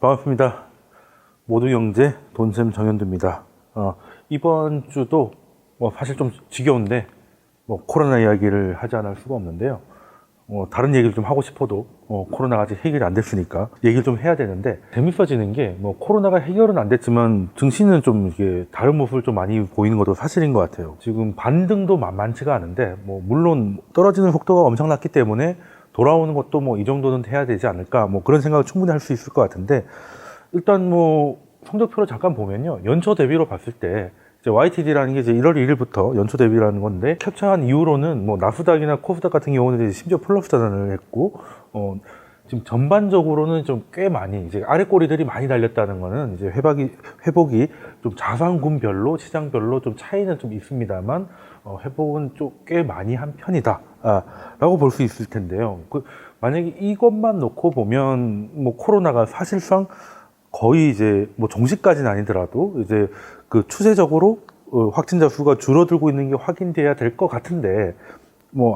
반갑습니다. 모두경제 돈쌤 정현두입니다. 이번 주도 사실 좀 지겨운데 코로나 이야기를 하지 않을 수가 없는데요. 다른 얘기를 좀 하고 싶어도 코로나가 아직 해결이 안 됐으니까 얘기를 좀 해야 되는데, 재밌어지는 게 코로나가 해결은 안 됐지만 증시는 좀 이게 다른 모습을 좀 많이 보이는 것도 사실인 것 같아요. 지금 반등도 만만치가 않은데 물론 떨어지는 속도가 엄청났기 때문에 돌아오는 것도 이 정도는 해야 되지 않을까, 그런 생각을 충분히 할 수 있을 것 같은데, 일단 성적표를 잠깐 보면요, 연초 대비로 봤을 때 이제 YTD라는 게 이제 1월 1일부터 연초 대비라는 건데, 캡처한 이후로는 나스닥이나 코스닥 같은 경우는 이제 심지어 플러스 전환을 했고, 지금 전반적으로는 좀 꽤 많이 이제 아래 꼬리들이 많이 달렸다는 거는 이제 회복이 좀 자산군별로 시장별로 좀 차이는 좀 있습니다만, 회복은 좀 꽤 많이 한 편이다 라고 볼 수 있을 텐데요. 만약에 이것만 놓고 보면 코로나가 사실상 거의 이제 종식까지는 아니더라도 이제 추세적으로 확진자 수가 줄어들고 있는 게 확인돼야 될 것 같은데,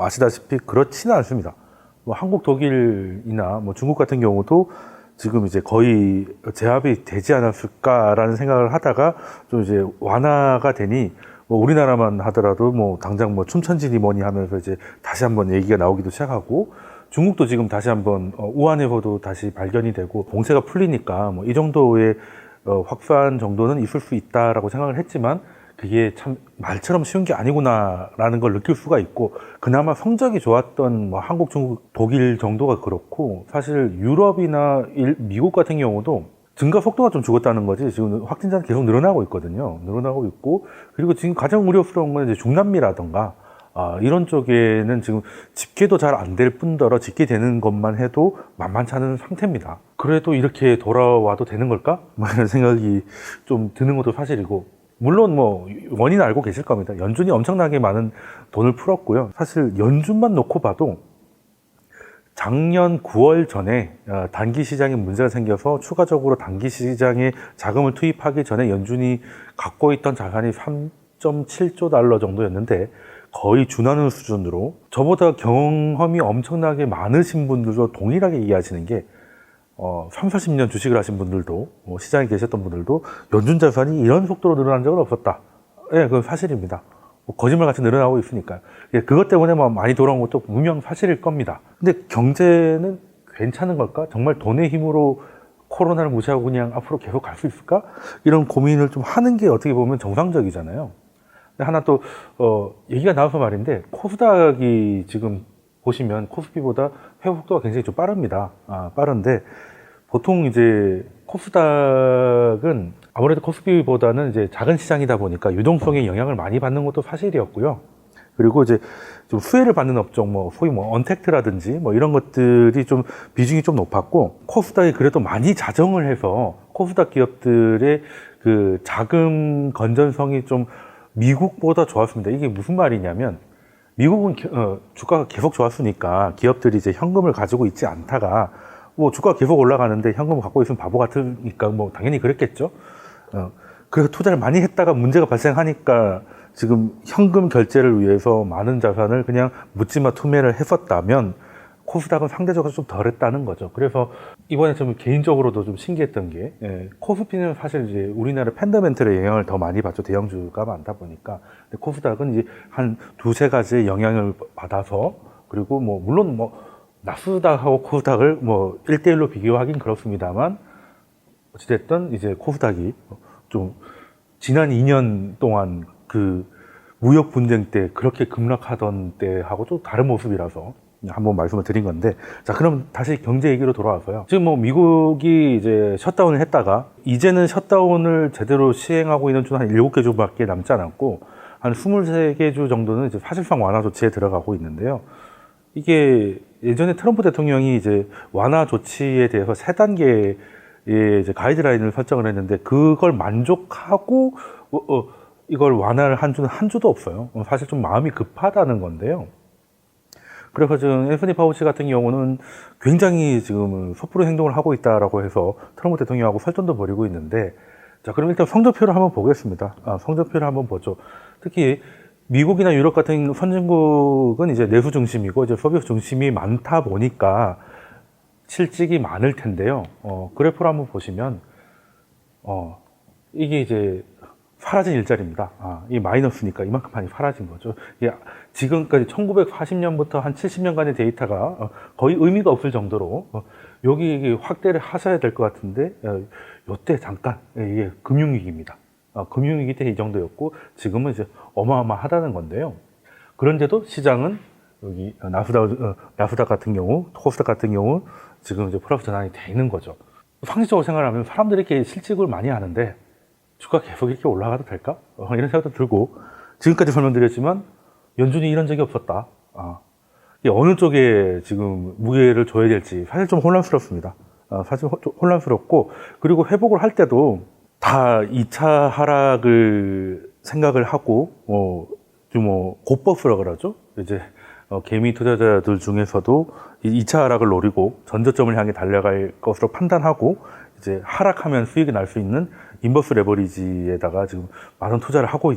아시다시피 그렇지는 않습니다. 한국, 독일이나 중국 같은 경우도 지금 이제 거의 제압이 되지 않았을까라는 생각을 하다가 좀 이제 완화가 되니, 우리나라만 하더라도 당장 춘천지니 뭐니 하면서 이제 다시 한번 얘기가 나오기도 시작하고, 중국도 지금 다시 한번 우한에서도 다시 발견이 되고 봉쇄가 풀리니까 이 정도의 확산 정도는 있을 수 있다라고 생각을 했지만, 그게 참 말처럼 쉬운 게 아니구나라는 걸 느낄 수가 있고, 그나마 성적이 좋았던 한국, 중국, 독일 정도가 그렇고, 사실 유럽이나 미국 같은 경우도 증가 속도가 좀 죽었다는 거지, 지금 확진자는 계속 늘어나고 있거든요. 늘어나고 있고, 그리고 지금 가장 우려스러운 건 이제 중남미라던가 이런 쪽에는 지금 집계도 잘 안 될 뿐더러 집계되는 것만 해도 만만치 않은 상태입니다. 그래도 이렇게 돌아와도 되는 걸까? 이런 생각이 좀 드는 것도 사실이고, 물론 원인 알고 계실 겁니다. 연준이 엄청나게 많은 돈을 풀었고요. 사실 연준만 놓고 봐도 작년 9월 전에 단기 시장에 문제가 생겨서 추가적으로 단기 시장에 자금을 투입하기 전에 연준이 갖고 있던 자산이 3.7조 달러 정도였는데, 거의 준하는 수준으로, 저보다 경험이 엄청나게 많으신 분들도 동일하게 얘기하시는 게 3, 40년 주식을 하신 분들도, 시장에 계셨던 분들도 연준 자산이 이런 속도로 늘어난 적은 없었다. 예, 그건 사실입니다. 거짓말같이 늘어나고 있으니까요. 그것 때문에 많이 돌아온 것도 분명 사실일 겁니다. 근데 경제는 괜찮은 걸까? 정말 돈의 힘으로 코로나를 무시하고 그냥 앞으로 계속 갈 수 있을까? 이런 고민을 좀 하는 게 어떻게 보면 정상적이잖아요. 하나 또 얘기가 나와서 말인데, 코스닥이 지금 보시면 코스피보다 회복 속도가 굉장히 좀 빠릅니다. 빠른데, 보통 이제 코스닥은 아무래도 코스피보다는 이제 작은 시장이다 보니까 유동성에 영향을 많이 받는 것도 사실이었고요. 그리고 이제 좀 수혜를 받는 업종, 소위 언택트라든지 이런 것들이 좀 비중이 좀 높았고, 코스닥이 그래도 많이 자정을 해서 코스닥 기업들의 그 자금 건전성이 좀 미국보다 좋았습니다. 이게 무슨 말이냐면, 미국은 주가가 계속 좋았으니까 기업들이 이제 현금을 가지고 있지 않다가 주가가 계속 올라가는데 현금을 갖고 있으면 바보 같으니까 당연히 그랬겠죠. 그래서 투자를 많이 했다가 문제가 발생하니까 지금 현금 결제를 위해서 많은 자산을 그냥 묻지마 투매를 했었다면, 코스닥은 상대적으로 좀 덜했다는 거죠. 그래서 이번에 좀 개인적으로도 좀 신기했던 게, 코스피는 사실 이제 우리나라 팬더멘털의 영향을 더 많이 받죠. 대형주가 많다 보니까. 근데 코스닥은 이제 한 두세 가지의 영향을 받아서, 그리고 물론 나스닥하고 코스닥을 1대1로 비교하긴 그렇습니다만, 어찌됐든 이제 코스닥이 좀 지난 2년 동안 그 무역 분쟁 때 그렇게 급락하던 때하고 좀 다른 모습이라서 한번 말씀을 드린 건데, 자, 그럼 다시 경제 얘기로 돌아와서요. 지금 미국이 이제 셧다운을 했다가 이제는 셧다운을 제대로 시행하고 있는 주는 한 7개 주밖에 남지 않았고, 한 23개 주 정도는 이제 사실상 완화 조치에 들어가고 있는데요. 이게 예전에 트럼프 대통령이 이제 완화 조치에 대해서 3단계의 이제 가이드라인을 설정을 했는데, 그걸 만족하고 이걸 완화를 한 주는 한 주도 없어요. 사실 좀 마음이 급하다는 건데요. 그래서 지금 앤서니 파우치 같은 경우는 굉장히 지금 섣부른 행동을 하고 있다라고 해서 트럼프 대통령하고 설전도 벌이고 있는데, 자, 그럼 일단 성적표를 한번 보겠습니다. 성적표를 한번 보죠. 특히 미국이나 유럽 같은 선진국은 이제 내수 중심이고 이제 서비스 중심이 많다 보니까 실직이 많을 텐데요. 그래프를 한번 보시면 이게 이제 사라진 일자리입니다. 이 마이너스니까 이만큼 많이 사라진 거죠. 이게 지금까지 1940년부터 한 70년간의 데이터가 거의 의미가 없을 정도로 여기 확대를 하셔야 될 것 같은데 요때 잠깐 이게 금융위기입니다. 금융위기 때 이 정도였고 지금은 이제 어마어마하다는 건데요. 그런데도 시장은 여기 나스닥 같은 경우, 코스닥 같은 경우 지금 이제 플러스 전환이 돼 있는 거죠. 상식적으로 생각하면 사람들이 이렇게 실직을 많이 하는데 주가 계속 이렇게 올라가도 될까? 이런 생각도 들고, 지금까지 설명드렸지만 연준이 이런 적이 없었다. 어느 쪽에 지금 무게를 줘야 될지 사실 좀 혼란스럽습니다. 사실 좀 혼란스럽고, 그리고 회복을 할 때도 다 2차 하락을 생각을 하고 좀 고버프라 그러죠. 이제 개미 투자자들 중에서도 2차 하락을 노리고 전저점을 향해 달려갈 것으로 판단하고 이제 하락하면 수익이 날 수 있는 인버스 레버리지에다가 지금 많은 투자를 하고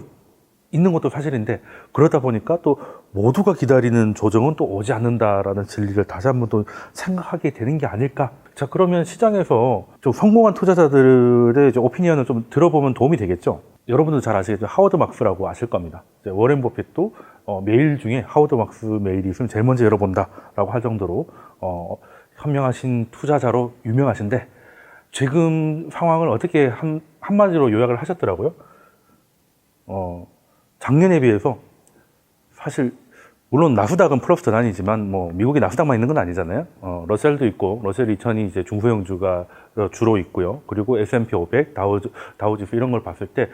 있는 것도 사실인데, 그러다 보니까 또 모두가 기다리는 조정은 또 오지 않는다라는 진리를 다시 한번 또 생각하게 되는 게 아닐까. 자, 그러면 시장에서 좀 성공한 투자자들의 이제 오피니언을 좀 들어보면 도움이 되겠죠. 여러분도 잘 아시겠죠. 하워드 막스라고 아실 겁니다. 워렌 버핏도 메일 중에 하워드 막스 메일이 있으면 제일 먼저 열어본다라고 할 정도로 현명하신 투자자로 유명하신데, 지금 상황을 어떻게 한마디로 요약을 하셨더라고요. 작년에 비해서 사실 물론 나스닥은 플러스 전환이지만 미국에 나스닥만 있는 건 아니잖아요. 러셀도 있고, 러셀 2000이 이제 중소형주가 주로 있고요. 그리고 S&P 500, 다우지수 이런 걸 봤을 때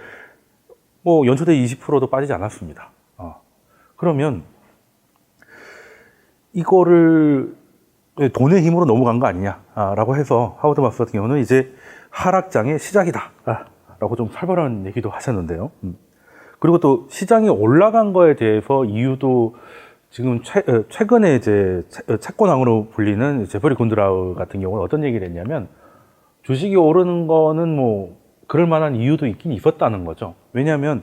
연초대 20%도 빠지지 않았습니다. 그러면 이거를 돈의 힘으로 넘어간 거 아니냐라고 해서 하워드 막스 같은 경우는 이제 하락장의 시작이다라고 좀 살벌한 얘기도 하셨는데요. 그리고 또 시장이 올라간 거에 대해서 이유도 지금 최근에 이제 채권왕으로 불리는 제퍼리 군드라우 같은 경우는 어떤 얘기를 했냐면, 주식이 오르는 거는 그럴 만한 이유도 있긴 있었다는 거죠. 왜냐하면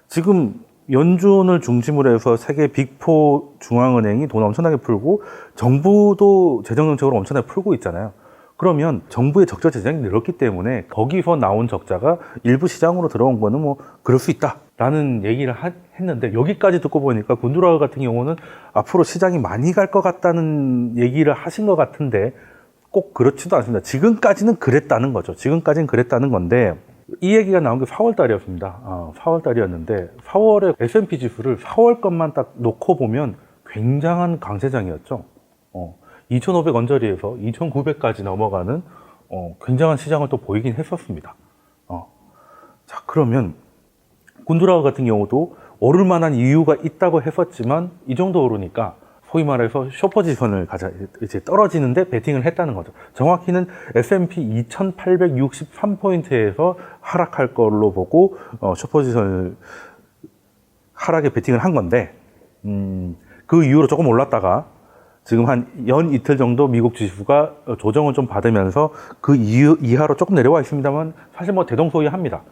지금 연준을 중심으로 해서 세계 빅4 중앙은행이 돈 엄청나게 풀고 정부도 재정정책으로 엄청나게 풀고 있잖아요. 그러면 정부의 적자 재정이 늘었기 때문에 거기서 나온 적자가 일부 시장으로 들어온 거는 그럴 수 있다라는 얘기를 했는데, 여기까지 듣고 보니까 군드라우 같은 경우는 앞으로 시장이 많이 갈 것 같다는 얘기를 하신 것 같은데 꼭 그렇지도 않습니다. 지금까지는 그랬다는 거죠. 지금까지는 그랬다는 건데, 이 얘기가 나온 게 4월 달이었습니다. 4월 달이었는데 4월에 S&P 지수를 4월 것만 딱 놓고 보면 굉장한 강세장이었죠. 2,500 언저리에서 2,900까지 넘어가는 굉장한 시장을 또 보이긴 했었습니다. 자, 그러면 군드라우 같은 경우도 오를 만한 이유가 있다고 했었지만 이 정도 오르니까 소위 말해서 숏포지션을 이제 떨어지는데 베팅을 했다는 거죠. 정확히는 S&P 2863포인트에서 하락할 걸로 보고 숏포지션을 하락에 베팅을 한 건데, 그 이후로 조금 올랐다가 지금 한 이틀 정도 미국 지수가 조정을 좀 받으면서 그 이하로 조금 내려와 있습니다만 사실 대동소이합니다.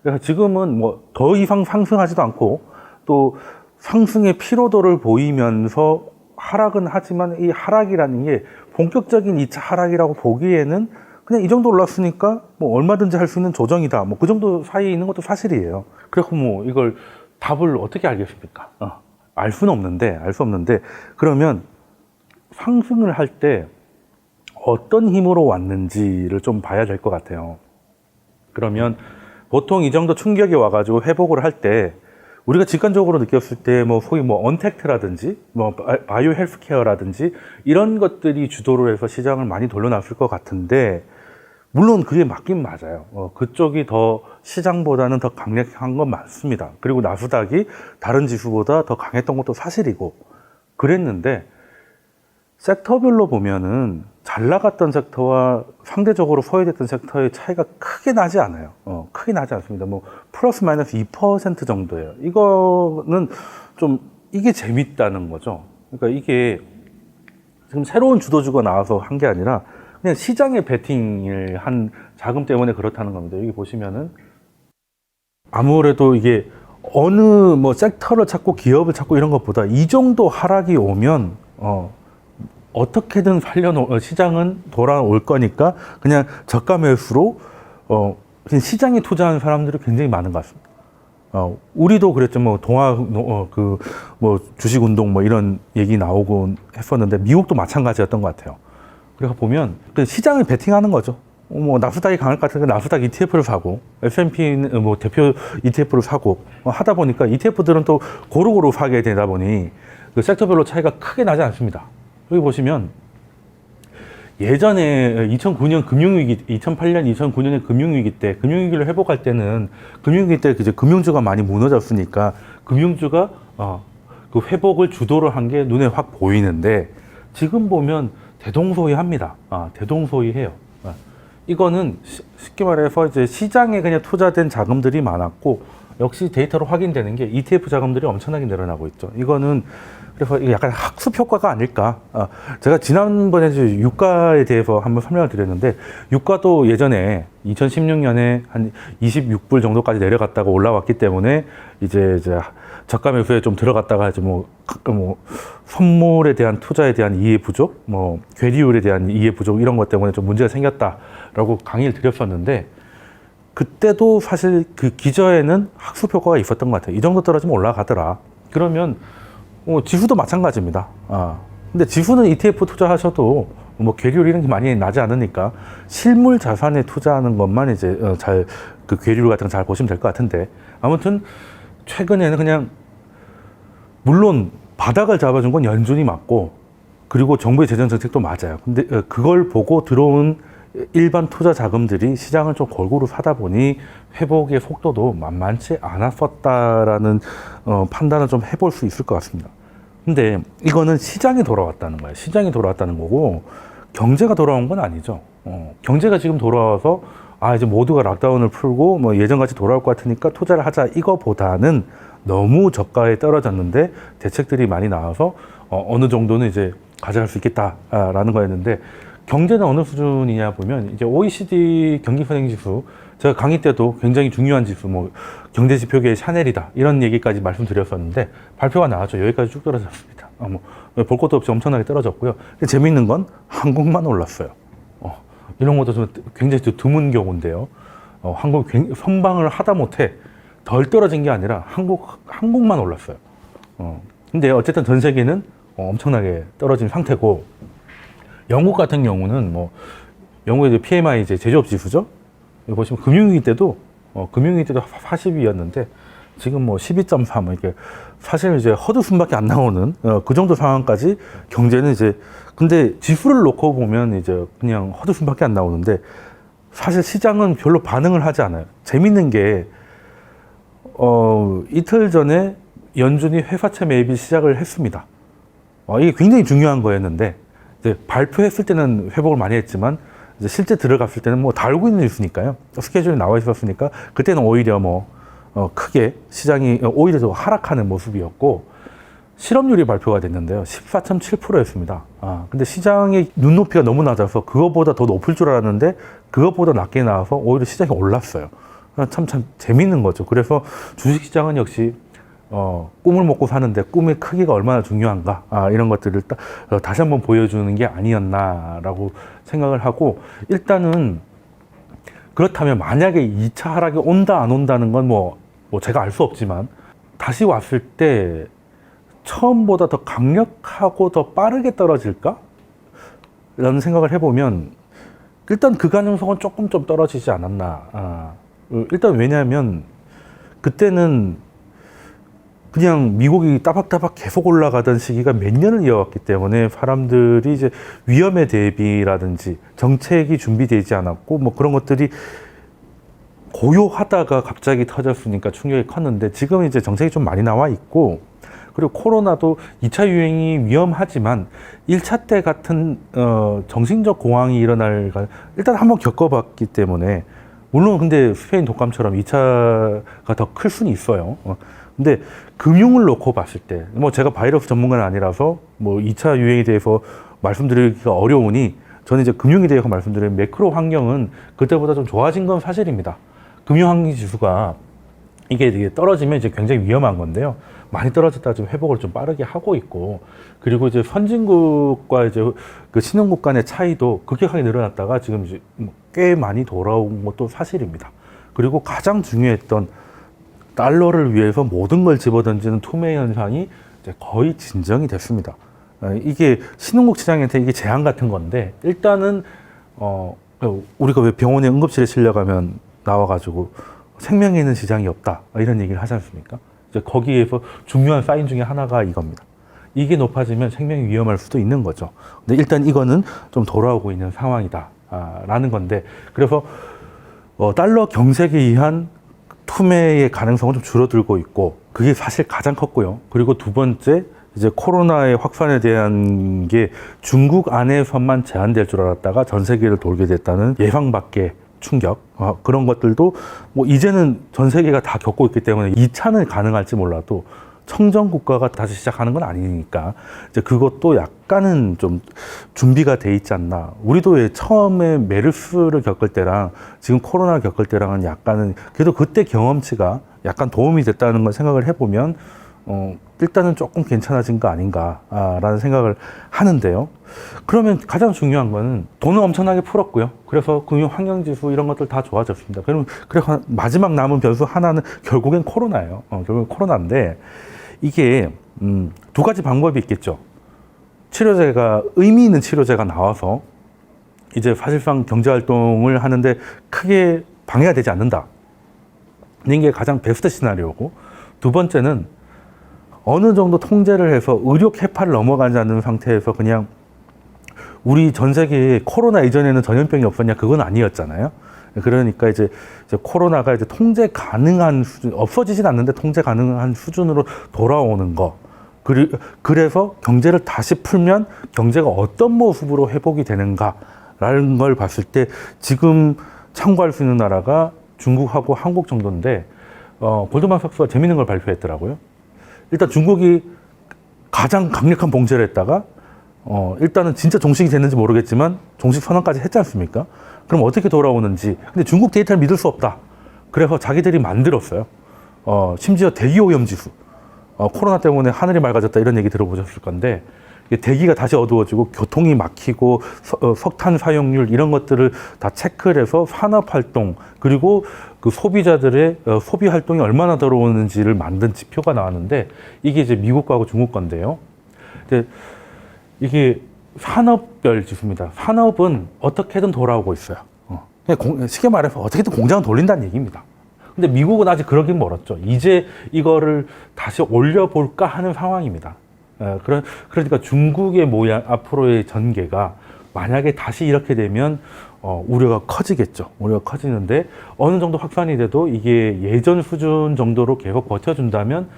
그래서 지금은 더 이상 상승하지도 않고 또 상승의 피로도를 보이면서 하락은 하지만 이 하락이라는 게 본격적인 2차 하락이라고 보기에는 그냥 이 정도 올랐으니까 얼마든지 할 수 있는 조정이다. 그 정도 사이에 있는 것도 사실이에요. 그래서 이걸 답을 어떻게 알겠습니까? 알 수는 없는데, 그러면 상승을 할 때 어떤 힘으로 왔는지를 좀 봐야 될 것 같아요. 그러면 보통 이 정도 충격이 와가지고 회복을 할 때 우리가 직관적으로 느꼈을 때 소위 언택트라든지 바이오 헬스케어라든지 이런 것들이 주도를 해서 시장을 많이 돌려놨을 것 같은데, 물론 그게 맞긴 맞아요. 그쪽이 더 시장보다는 더 강력한 건 맞습니다. 그리고 나스닥이 다른 지수보다 더 강했던 것도 사실이고 그랬는데, 섹터별로 보면은 잘 나갔던 섹터와 상대적으로 소외됐던 섹터의 차이가 크게 나지 않아요. 크게 나지 않습니다. 플러스 마이너스 2% 정도예요. 이거는 좀 이게 재밌다는 거죠. 그러니까 이게 지금 새로운 주도주가 나와서 한 게 아니라 그냥 시장에 베팅을 한 자금 때문에 그렇다는 겁니다. 여기 보시면은 아무래도 이게 어느 섹터를 찾고 기업을 찾고 이런 것보다 이 정도 하락이 오면 어떻게든 시장은 돌아올 거니까 그냥 저가 매수로 그냥 시장에 투자하는 사람들이 굉장히 많은 것 같습니다. 우리도 그랬죠. 뭐 뭐 주식 운동 뭐 이런 얘기 나오곤 했었는데 미국도 마찬가지였던 것 같아요. 그래서 보면 그 시장을 베팅하는 거죠. 뭐 나스닥이 강할 것 같으니까 나스닥 ETF를 사고 S&P는 뭐 대표 ETF를 사고 하다 보니까 ETF들은 또 고루고루 사게 되다 보니 그 섹터별로 차이가 크게 나지 않습니다. 여기 보시면 예전에 2009년 금융위기, 2008년, 2009년의 금융위기 때, 금융위기를 회복할 때는 금융위기 때 이제 금융주가 많이 무너졌으니까 금융주가 그 회복을 주도를 한 게 눈에 확 보이는데 지금 보면 대동소이합니다. 대동소이해요. 이거는 쉽게 말해서 이제 시장에 그냥 투자된 자금들이 많았고 역시 데이터로 확인되는 게 ETF 자금들이 엄청나게 늘어나고 있죠. 이거는 그래서 이게 약간 학습 효과가 아닐까. 제가 지난번에 유가에 대해서 한번 설명을 드렸는데 유가도 예전에 2016년에 한 26불 정도까지 내려갔다가 올라왔기 때문에 이제 저가 매수에 좀 들어갔다가 이제 뭐 선물에 대한 투자에 대한 이해 부족, 뭐 괴리율에 대한 이해 부족 이런 것 때문에 좀 문제가 생겼다라고 강의를 드렸었는데 그때도 사실 그 기저에는 학습 효과가 있었던 것 같아요. 이 정도 떨어지면 올라가더라. 그러면 지수도 마찬가지입니다. 근데 지수는 ETF 투자하셔도 뭐 괴리율 이런 게 많이 나지 않으니까 실물 자산에 투자하는 것만 이제 그 괴리율 같은 거 잘 보시면 될 것 같은데 아무튼 최근에는 그냥 물론 바닥을 잡아준 건 연준이 맞고 그리고 정부의 재정 정책도 맞아요. 근데 그걸 보고 들어온 일반 투자 자금들이 시장을 좀 골고루 사다 보니 회복의 속도도 만만치 않았었다라는 판단을 좀 해볼 수 있을 것 같습니다. 근데 이거는 시장이 돌아왔다는 거예요. 시장이 돌아왔다는 거고 경제가 돌아온 건 아니죠. 경제가 지금 돌아와서 이제 모두가 락다운을 풀고 뭐 예전같이 돌아올 것 같으니까 투자를 하자 이거보다는 너무 저가에 떨어졌는데 대책들이 많이 나와서 어느 정도는 이제 가져갈 수 있겠다라는 거였는데 경제는 어느 수준이냐 보면 이제 OECD 경기 선행 지수 제가 강의 때도 굉장히 중요한 지수 뭐 경제 지표계의 샤넬이다 이런 얘기까지 말씀드렸었는데 발표가 나왔죠. 여기까지 쭉 떨어졌습니다. 볼 것도 없이 엄청나게 떨어졌고요. 근데 재미있는 건 한국만 올랐어요. 이런 것도 좀 굉장히 드문 경우인데요. 한국 선방을 하다 못해 덜 떨어진 게 아니라 한국만 올랐어요. 근데 어쨌든 전 세계는 엄청나게 떨어진 상태고 영국 같은 경우는 뭐 영국의 이제 PMI 이제 제조업 지수죠. 여기 보시면 금융위기 때도 40이었는데 지금 뭐 12.3 이렇게 사실 이제 헛웃음밖에 안 나오는 그 정도 상황까지 경제는 이제 근데 지수를 놓고 보면 이제 그냥 헛웃음밖에 안 나오는데 사실 시장은 별로 반응을 하지 않아요. 재밌는 게 이틀 전에 연준이 회사채 매입이 시작을 했습니다. 이게 굉장히 중요한 거였는데 이제 발표했을 때는 회복을 많이 했지만 이제 실제 들어갔을 때는 뭐 다 알고 있는 뉴스니까요. 스케줄이 나와 있었으니까 그때는 오히려 크게 시장이 오히려 더 하락하는 모습이었고 실업률이 발표가 됐는데요. 14.7%였습니다. 근데 시장의 눈높이가 너무 낮아서 그거보다 더 높을 줄 알았는데 그것보다 낮게 나와서 오히려 시장이 올랐어요. 참 재밌는 거죠. 그래서 주식시장은 역시 꿈을 먹고 사는데 꿈의 크기가 얼마나 중요한가 이런 것들을 다시 한번 보여주는 게 아니었나라고 생각을 하고 일단은 그렇다면 만약에 2차 하락이 온다 안 온다는 건 뭐 제가 알 수 없지만 다시 왔을 때 처음보다 더 강력하고 더 빠르게 떨어질까? 라는 생각을 해보면 일단 그 가능성은 조금 좀 떨어지지 않았나. 일단 왜냐하면 그때는 그냥 미국이 따박따박 계속 올라가던 시기가 몇 년을 이어왔기 때문에 사람들이 이제 위험에 대비라든지 정책이 준비되지 않았고 뭐 그런 것들이 고요하다가 갑자기 터졌으니까 충격이 컸는데 지금 이제 정책이 좀 많이 나와 있고 그리고 코로나도 2차 유행이 위험하지만 1차 때 같은 정신적 공황이 일어날 일단 한번 겪어봤기 때문에 물론 근데 스페인 독감처럼 2차가 더 클 수는 있어요. 근데 금융을 놓고 봤을 때 뭐 제가 바이러스 전문가는 아니라서 뭐 2차 유행에 대해서 말씀드리기가 어려우니 저는 이제 금융에 대해서 말씀드리는 매크로 환경은 그때보다 좀 좋아진 건 사실입니다. 금융 환경 지수가 이게 되게 떨어지면 이제 굉장히 위험한 건데요. 많이 떨어졌다가 지금 회복을 좀 빠르게 하고 있고, 그리고 이제 선진국과 이제 그 신흥국 간의 차이도 급격하게 늘어났다가 지금 이제 꽤 많이 돌아온 것도 사실입니다. 그리고 가장 중요했던 달러를 위해서 모든 걸 집어던지는 투매 현상이 이제 거의 진정이 됐습니다. 이게 신흥국 시장한테 이게 재앙 같은 건데, 일단은 우리가 왜 병원에 응급실에 실려가면 나와가지고 생명에 있는 지장이 없다 이런 얘기를 하지 않습니까? 이제 거기에서 중요한 사인 중에 하나가 이겁니다. 이게 높아지면 생명이 위험할 수도 있는 거죠. 근데 일단 이거는 좀 돌아오고 있는 상황이다 라는 건데, 그래서 달러 경색에 의한 투매의 가능성은 좀 줄어들고 있고, 그게 사실 가장 컸고요. 그리고 두 번째, 이제 코로나의 확산에 대한 게 중국 안에서만 제한될 줄 알았다가 전 세계를 돌게 됐다는 예상 밖의 충격, 그런 것들도 뭐 이제는 전 세계가 다 겪고 있기 때문에 2차는 가능할지 몰라도 청정 국가가 다시 시작하는 건 아니니까 이제 그것도 약간은 좀 준비가 돼 있지 않나. 우리도 처음에 메르스를 겪을 때랑 지금 코로나를 겪을 때랑은 약간은 그래도 그때 경험치가 약간 도움이 됐다는 걸 생각을 해보면 일단은 조금 괜찮아진 거 아닌가라는 생각을 하는데요. 그러면 가장 중요한 거는 돈을 엄청나게 풀었고요. 그래서 금융 환경지수 이런 것들 다 좋아졌습니다. 그래서 마지막 남은 변수 하나는 결국엔 코로나예요. 결국엔 코로나인데 이게 두 가지 방법이 있겠죠. 치료제가 의미 있는 치료제가 나와서 이제 사실상 경제활동을 하는데 크게 방해가 되지 않는다. 이게 가장 베스트 시나리오고, 두 번째는 어느 정도 통제를 해서 의료 캐파를 넘어가지 않는 상태에서 그냥 우리 전 세계에 코로나 이전에는 전염병이 없었냐, 그건 아니었잖아요. 그러니까 이제 코로나가 이제 통제 가능한 수준, 없어지진 않는데 통제 가능한 수준으로 돌아오는 거. 그래서 경제를 다시 풀면 경제가 어떤 모습으로 회복이 되는가라는 걸 봤을 때 지금 참고할 수 있는 나라가 중국하고 한국 정도인데, 골드만삭스가 재밌는 걸 발표했더라고요. 일단 중국이 가장 강력한 봉쇄를 했다가 일단은 진짜 종식이 됐는지 모르겠지만 종식 선언까지 했지 않습니까? 그럼 어떻게 돌아오는지. 근데 중국 데이터를 믿을 수 없다. 그래서 자기들이 만들었어요. 심지어 대기오염지수. 코로나 때문에 하늘이 맑아졌다 이런 얘기 들어보셨을 건데, 대기가 다시 어두워지고 교통이 막히고 석탄 사용률 이런 것들을 다 체크를 해서 산업활동 그리고 그 소비자들의 소비 활동이 얼마나 들어오는지를 만든 지표가 나왔는데, 이게 이제 미국하고 중국 건데요. 근데 이게 산업별 지수입니다. 산업은 어떻게든 돌아오고 있어요. 쉽게 말해서 어떻게든 공장을 돌린다는 얘기입니다. 근데 미국은 아직 그러긴 멀었죠. 이제 이거를 다시 올려볼까 하는 상황입니다. 그러니까 중국의 모양, 앞으로의 전개가 만약에 다시 이렇게 되면 우려가 커지겠죠. 우려가 커지는데 어느 정도 확산이 돼도 이게 예전 수준 정도로 계속 버텨준다면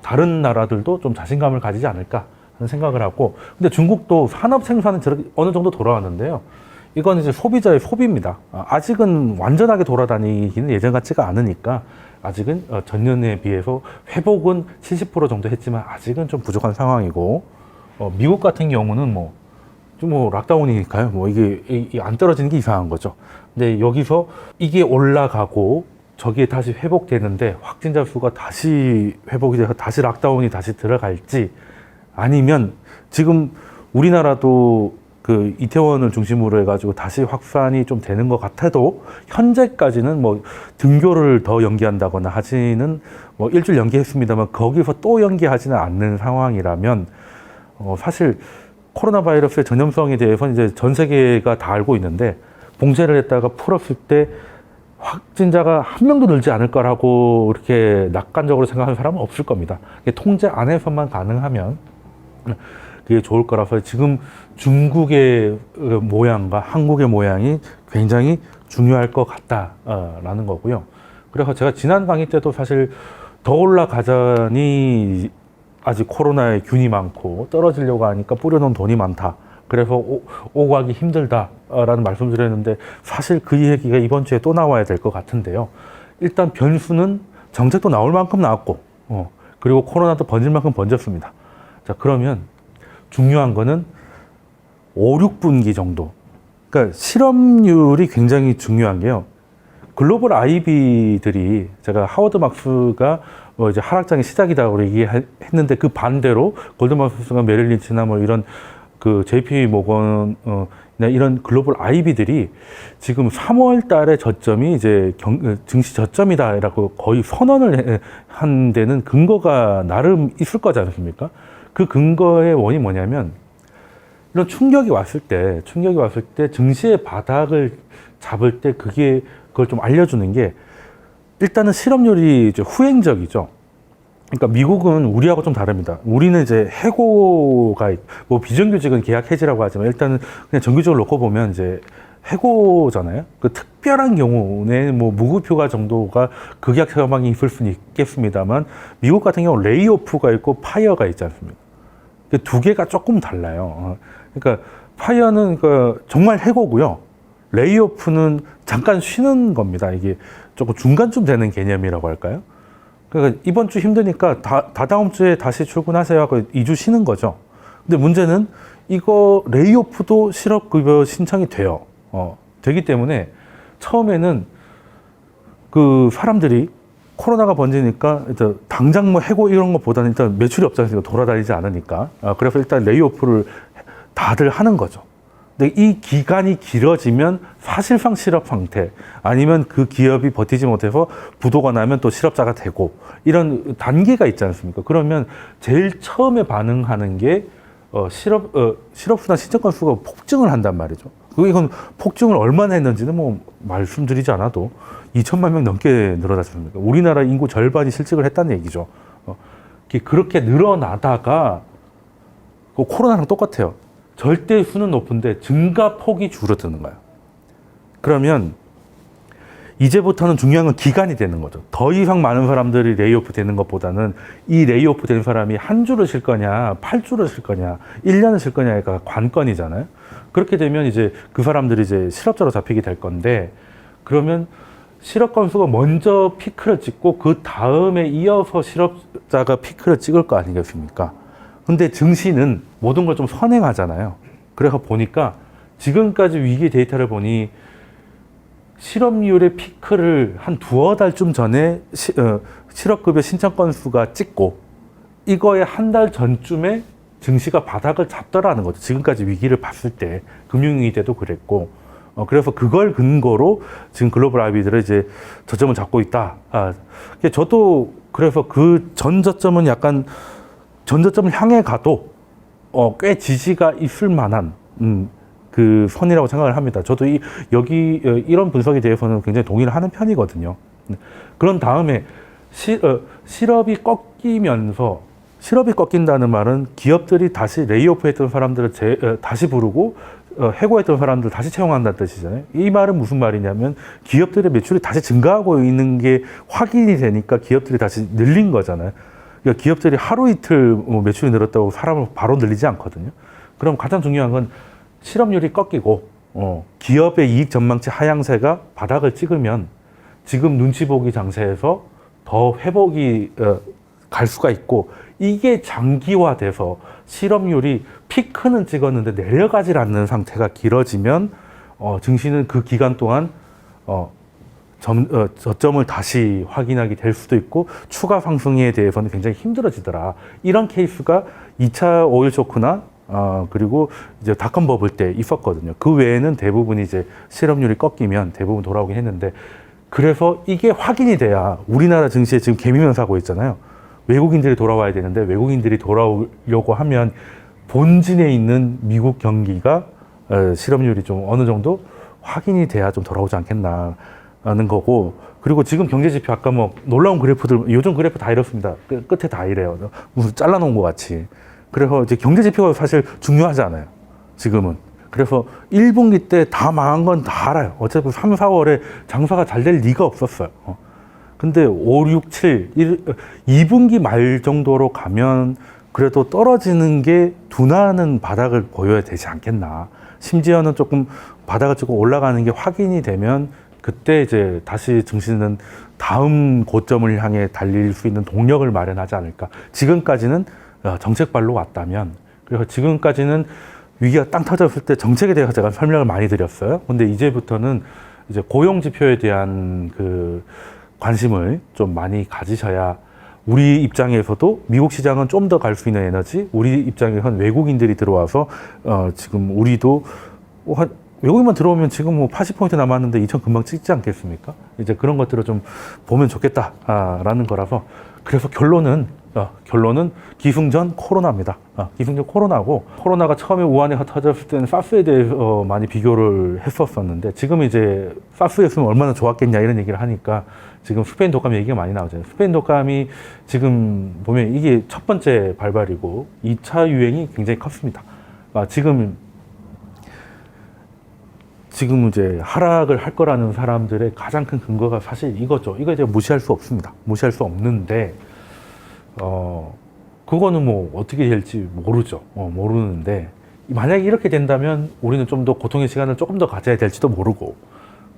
다른 나라들도 좀 자신감을 가지지 않을까 하는 생각을 하고, 근데 중국도 산업 생산은 저렇게 어느 정도 돌아왔는데요. 이건 이제 소비자의 소비입니다. 아직은 완전하게 돌아다니기는 예전 같지가 않으니까 아직은 전년에 비해서 회복은 70% 정도 했지만 아직은 좀 부족한 상황이고, 미국 같은 경우는 좀 락다운이니까요. 이게 안 떨어지는 게 이상한 거죠. 근데 여기서 이게 올라가고 저기에 다시 회복되는데 확진자 수가 다시 회복이 돼서 다시 락다운이 다시 들어갈지, 아니면 지금 우리나라도 그 이태원을 중심으로 해가지고 다시 확산이 좀 되는 것 같아도 현재까지는 등교를 더 연기한다거나 하지는 일주일 연기했습니다만 거기서 또 연기하지는 않는 상황이라면 사실 코로나 바이러스의 전염성에 대해서는 이제 전 세계가 다 알고 있는데, 봉쇄를 했다가 풀었을 때 확진자가 한 명도 늘지 않을 거라고 이렇게 낙관적으로 생각하는 사람은 없을 겁니다. 통제 안에서만 가능하면 그게 좋을 거라서 지금 중국의 모양과 한국의 모양이 굉장히 중요할 것 같다라는 거고요. 그래서 제가 지난 강의 때도 사실 더 올라가자니 아직 코로나에 균이 많고 떨어지려고 하니까 뿌려놓은 돈이 많다. 그래서 오고 가기 힘들다라는 말씀드렸는데, 사실 그 얘기가 이번 주에 또 나와야 될 것 같은데요. 일단 변수는 정책도 나올 만큼 나왔고, 그리고 코로나도 번질 만큼 번졌습니다. 자, 그러면 중요한 거는 5, 6분기 정도. 그러니까 실업률이 굉장히 중요한 게요. 글로벌 IB들이 제가 하워드 막스가 뭐 이제 하락장의 시작이다고 얘기했는데 그 반대로 골드만 사스가 메릴 린치나 뭐 이런 그 JP 모건 이런 글로벌 IB들이 지금 3월 달에 저점이 이제 증시 저점이다라고 거의 선언을 한 데는 근거가 나름 있을 거지 않습니까? 그 근거의 원인이 뭐냐면 이런 충격이 왔을 때 증시의 바닥을 잡을 때 그걸 좀 알려주는 게 일단은 실업률이 이제 후행적이죠. 그러니까 미국은 우리하고 좀 다릅니다. 우리는 이제 해고가 뭐 비정규직은 계약 해지라고 하지만 일단은 그냥 정규직을 놓고 보면 이제 해고잖아요. 그 특별한 경우에 뭐 무급휴가 정도가 극약 상황이 있을 수는 있겠습니다만 미국 같은 경우 레이오프가 있고 파이어가 있지 않습니까? 그 두 개가 조금 달라요. 그러니까 파이어는 정말 해고고요. 레이오프는 잠깐 쉬는 겁니다. 이게 조금 중간쯤 되는 개념이라고 할까요? 그러니까 이번 주 힘드니까 다다음 주에 다시 출근하세요 하고 2주 쉬는 거죠. 근데 문제는 이거 레이오프도 실업급여 신청이 돼요. 되기 때문에 처음에는 그 사람들이 코로나가 번지니까 일단 당장 뭐 해고 이런 것보다는 일단 매출이 없지 않습니까? 돌아다니지 않으니까. 그래서 일단 레이오프를 다들 하는 거죠. 근데 이 기간이 길어지면 사실상 실업 상태 아니면 그 기업이 버티지 못해서 부도가 나면 또 실업자가 되고 이런 단계가 있지 않습니까? 그러면 제일 처음에 반응하는 게 실업수당 신청 건수가 폭증을 한단 말이죠. 이건 폭증을 얼마나 했는지는 뭐 말씀드리지 않아도 2천만 명 넘게 늘어났습니다. 우리나라 인구 절반이 실직을 했다는 얘기죠. 그렇게 늘어나다가 코로나랑 똑같아요. 절대 수는 높은데 증가폭이 줄어드는 거예요. 그러면 이제부터는 중요한 건 기간이 되는 거죠. 더 이상 많은 사람들이 레이오프 되는 것보다는 이 레이오프 된 사람이 한 주를 쉴 거냐, 8주를 쉴 거냐, 1년을 쉴 거냐가 관건이잖아요. 그렇게 되면 이제 그 사람들이 이제 실업자로 잡히게 될 건데 그러면 실업 건수가 먼저 피크를 찍고 그 다음에 이어서 실업자가 피크를 찍을 거 아니겠습니까? 근데 증시는 모든 걸 좀 선행하잖아요. 그래서 보니까 지금까지 위기 데이터를 보니 실업률의 피크를 한 두어 달쯤 전에 실업급여 신청 건수가 찍고 이거에 한 달 전쯤에 증시가 바닥을 잡더라는 거죠. 지금까지 위기를 봤을 때 금융위기 때도 그랬고 그래서 그걸 근거로 지금 글로벌 IB들은 이제 저점을 잡고 있다. 저도 그래서 그 전 저점은 약간 전 저점을 향해 가도 꽤 지지가 있을 만한 그 선이라고 생각을 합니다. 저도 여기 이런 분석에 대해서는 굉장히 동의를 하는 편이거든요. 그런 다음에 실업이 꺾인다는 말은 기업들이 다시 레이오프했던 사람들을 다시 부르고 해고했던 사람들 다시 채용한다는 뜻이잖아요. 이 말은 무슨 말이냐면 기업들의 매출이 다시 증가하고 있는 게 확인이 되니까 기업들이 다시 늘린 거잖아요. 그러니까 기업들이 하루 이틀 매출이 늘었다고 사람을 바로 늘리지 않거든요. 그럼 가장 중요한 건 실업률이 꺾이고 기업의 이익 전망치 하향세가 바닥을 찍으면 지금 눈치 보기 장세에서 더 회복이 갈 수가 있고 이게 장기화돼서 실업률이 피크는 찍었는데 내려가질 않는 상태가 길어지면 증시는 그 기간 동안 저점을 다시 확인하게 될 수도 있고 추가 상승에 대해서는 굉장히 힘들어지더라. 이런 케이스가 2차 오일 쇼크나 그리고 이제 닷컴 버블 때 있었거든요. 그 외에는 대부분 이제 실업률이 꺾이면 대부분 돌아오긴 했는데 그래서 이게 확인이 돼야 우리나라 증시에 지금 개미면 사고 있잖아요. 외국인들이 돌아와야 되는데 외국인들이 돌아오려고 하면 본진에 있는 미국 경기가 실업률이 좀 어느 정도 확인이 돼야 좀 돌아오지 않겠나라는 거고 그리고 지금 경제 지표 아까 뭐 놀라운 그래프들 요즘 그래프 다 이렇습니다. 끝에 다 이래요. 무슨 잘라놓은 것 같이. 그래서 이제 경제 지표가 사실 중요하지 않아요. 지금은. 그래서 1분기 때 다 망한 건 다 알아요. 어차피 3, 4월에 장사가 잘 될 리가 없었어요. 근데 5, 6, 7, 2분기 말 정도로 가면 그래도 떨어지는 게 둔화하는 바닥을 보여야 되지 않겠나. 심지어는 조금 바닥을 찍고 올라가는 게 확인이 되면 그때 이제 다시 증시는 다음 고점을 향해 달릴 수 있는 동력을 마련하지 않을까. 지금까지는 정책발로 왔다면, 그래서 지금까지는 위기가 땅 터졌을 때 정책에 대해서 제가 설명을 많이 드렸어요. 근데 이제부터는 이제 고용 지표에 대한 그 관심을 좀 많이 가지셔야 우리 입장에서도 미국 시장은 좀 더 갈 수 있는 에너지, 우리 입장에선 외국인들이 들어와서 지금 우리도 외국인만 들어오면 지금 뭐 80포인트 남았는데 2천 금방 찍지 않겠습니까? 이제 그런 것들을 좀 보면 좋겠다라는 거라서 그래서 결론은 기승전 코로나입니다. 기승전 코로나고 코로나가 처음에 우한에 터졌을 때는 사스에 대해서 많이 비교를 했었었는데 지금 이제 사스였으면 얼마나 좋았겠냐 이런 얘기를 하니까 지금 스페인 독감 얘기가 많이 나오잖아요. 스페인 독감이 지금 보면 이게 첫 번째 발발이고 2차 유행이 굉장히 컸습니다. 지금 이제 하락을 할 거라는 사람들의 가장 큰 근거가 사실 이거죠. 이거 이제 무시할 수 없습니다. 무시할 수 없는데, 그거는 뭐 어떻게 될지 모르죠. 모르는데, 만약에 이렇게 된다면 우리는 좀 더 고통의 시간을 조금 더 가져야 될지도 모르고,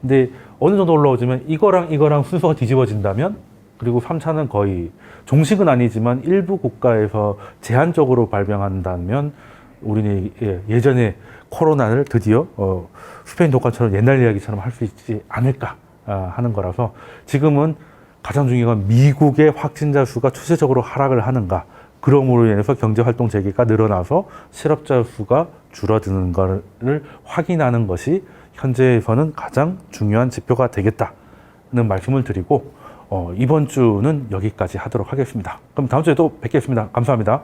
근데 어느 정도 올라오지만 이거랑 순서가 뒤집어진다면, 그리고 3차는 거의 종식은 아니지만 일부 국가에서 제한적으로 발병한다면 우리는 예전에 코로나를 드디어 스페인 독감처럼 옛날 이야기처럼 할 수 있지 않을까 하는 거라서 지금은 가장 중요한 건 미국의 확진자 수가 추세적으로 하락을 하는가, 그러므로 인해서 경제활동 재개가 늘어나서 실업자 수가 줄어드는 것을 확인하는 것이 현재에서는 가장 중요한 지표가 되겠다는 말씀을 드리고 이번 주는 여기까지 하도록 하겠습니다. 그럼 다음 주에 또 뵙겠습니다. 감사합니다.